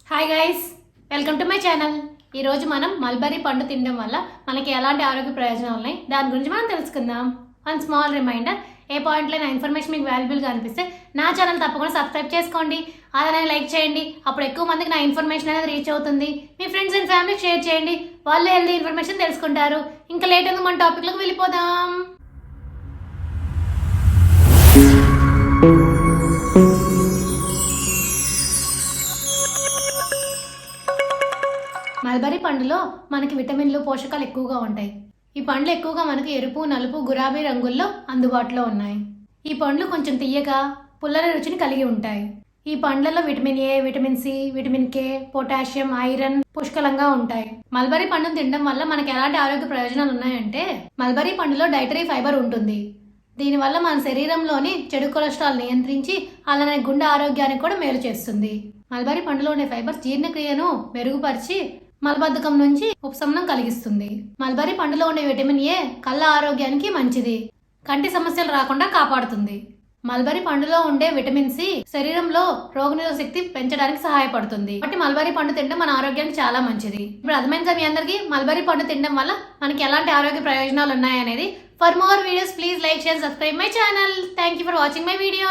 Hi guys, welcome to my channel. ఈరోజు మనం mulberry పండు తినడం వల్ల మనకి ఎలాంటి ఆరోగ్య ప్రయోజనాలు ఉన్నాయి దాని గురించి మనం తెలుసుకుందాం. వన్ స్మాల్ రిమైండర్, ఏ పాయింట్లో నా ఇన్ఫర్మేషన్ మీకు వాల్యుబుల్గా అనిపిస్తే నా ఛానల్ తప్పకుండా సబ్స్క్రైబ్ చేసుకోండి, అలానే లైక్ చేయండి. అప్పుడు ఎక్కువ మందికి నా ఇన్ఫర్మేషన్ అనేది రీచ్ అవుతుంది. మీ ఫ్రెండ్స్ అండ్ ఫ్యామిలీకి షేర్ చేయండి, వాళ్ళు హెల్దీ ఇన్ఫర్మేషన్ తెలుసుకుంటారు. ఇంకా లేట్ ఎందుకు మన టాపిక్లోకి వెళ్ళిపోదాం. మల్బరీ పండులో మనకి విటమిన్లు, పోషకాలు ఎక్కువగా ఉంటాయి. ఈ పండ్లు ఎక్కువగా మనకి ఎరుపు, నలుపు, గులాబీ రంగుల్లో అందుబాటులో ఉన్నాయి. ఈ పండ్లు కొంచెం తీయగా, పుల్లని రుచిని కలిగి ఉంటాయి. ఈ పండ్లలో vitamin A, vitamin C, vitamin K, potassium, iron పుష్కలంగా ఉంటాయి. మల్బరీ పండును తినడం వల్ల మనకి ఎలాంటి ఆరోగ్య ప్రయోజనాలు ఉన్నాయంటే, మల్బరీ పండులో డైటరీ ఫైబర్ ఉంటుంది. దీనివల్ల మన శరీరంలోని చెడు కొలెస్ట్రాల్ నియంత్రించి అలానే గుండె ఆరోగ్యానికి కూడా మేలు చేస్తుంది. మల్బరీ పండులో ఉండే ఫైబర్ జీర్ణక్రియను మెరుగుపరిచి మలబద్ధకం నుంచి ఉపశమనం కలిగిస్తుంది. మల్బరీ పండులో ఉండే విటమిన్ ఏ కళ్ళ ఆరోగ్యానికి మంచిది, కంటి సమస్యలు రాకుండా కాపాడుతుంది. మల్బరీ పండులో ఉండే విటమిన్ సి శరీరంలో రోగనిరోధక శక్తి పెంచడానికి సహాయపడుతుంది. కాబట్టి మల్బరీ పండు తినడం మన ఆరోగ్యానికి చాలా మంచిది. ఇప్పుడు అర్థమైంది కదా మీ అందరికీ మల్బరీ పండు తినడం వల్ల మనకి ఎలాంటి ఆరోగ్య ప్రయోజనాలు ఉన్నాయనేది. For more videos please like, share, subscribe my channel. Thank you for watching my video.